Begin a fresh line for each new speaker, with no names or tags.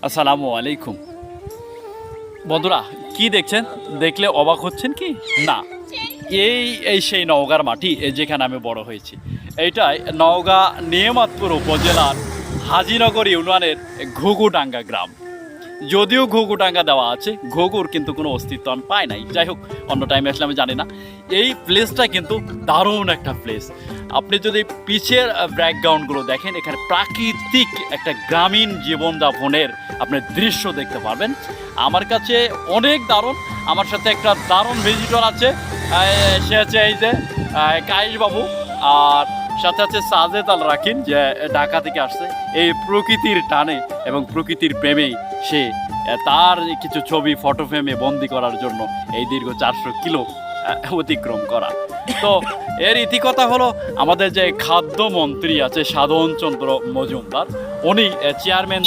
আসসালামু আলাইকুম বন্ধুরা, কি দেখছেন? দেখলে অবাক হচ্ছেন কি না? এই এই সেই নওগাঁর মাটি, যেখানে আমি বড় হয়েছি। এইটাই নওগাঁ নিয়ামতপুর উপজেলার হাজিনগর ইউনিয়নের ঘুঘুডাঙ্গা গ্রাম। যদিও ঘুঘুডাঙ্গা দেওয়া আছে, ঘুঘুর কিন্তু কোনো অস্তিত্ব আমি পাই নাই। যাই হোক, অন্য টাইমে আসলে আমি জানি না। এই প্লেসটা কিন্তু দারুণ একটা প্লেস। আপনি যদি পিছের ব্যাকগ্রাউন্ডগুলো দেখেন, এখানে প্রাকৃতিক একটা গ্রামীণ জীবনযাপনের আপনি দৃশ্য দেখতে পারবেন। আমার কাছে অনেক দারুণ। আমার সাথে একটা দারুণ ভিজিটর আছে, সে হচ্ছে এই যে কায়েস বাবু, আর সাথে আছে সাজেদ আল রাকিন, যে ঢাকা থেকে আসছে এই প্রকৃতির টানে এবং প্রকৃতির প্রেমেই সে তার কিছু ছবি ফটো ফ্রেমে বন্দি করার জন্য এই দীর্ঘ 400 কিলো অতিক্রম করা। তো এর ইতিকথা হলো, আমাদের যে খাদ্যমন্ত্রী আছে সাধন চন্দ্র মজুমদার, উনি চেয়ারম্যান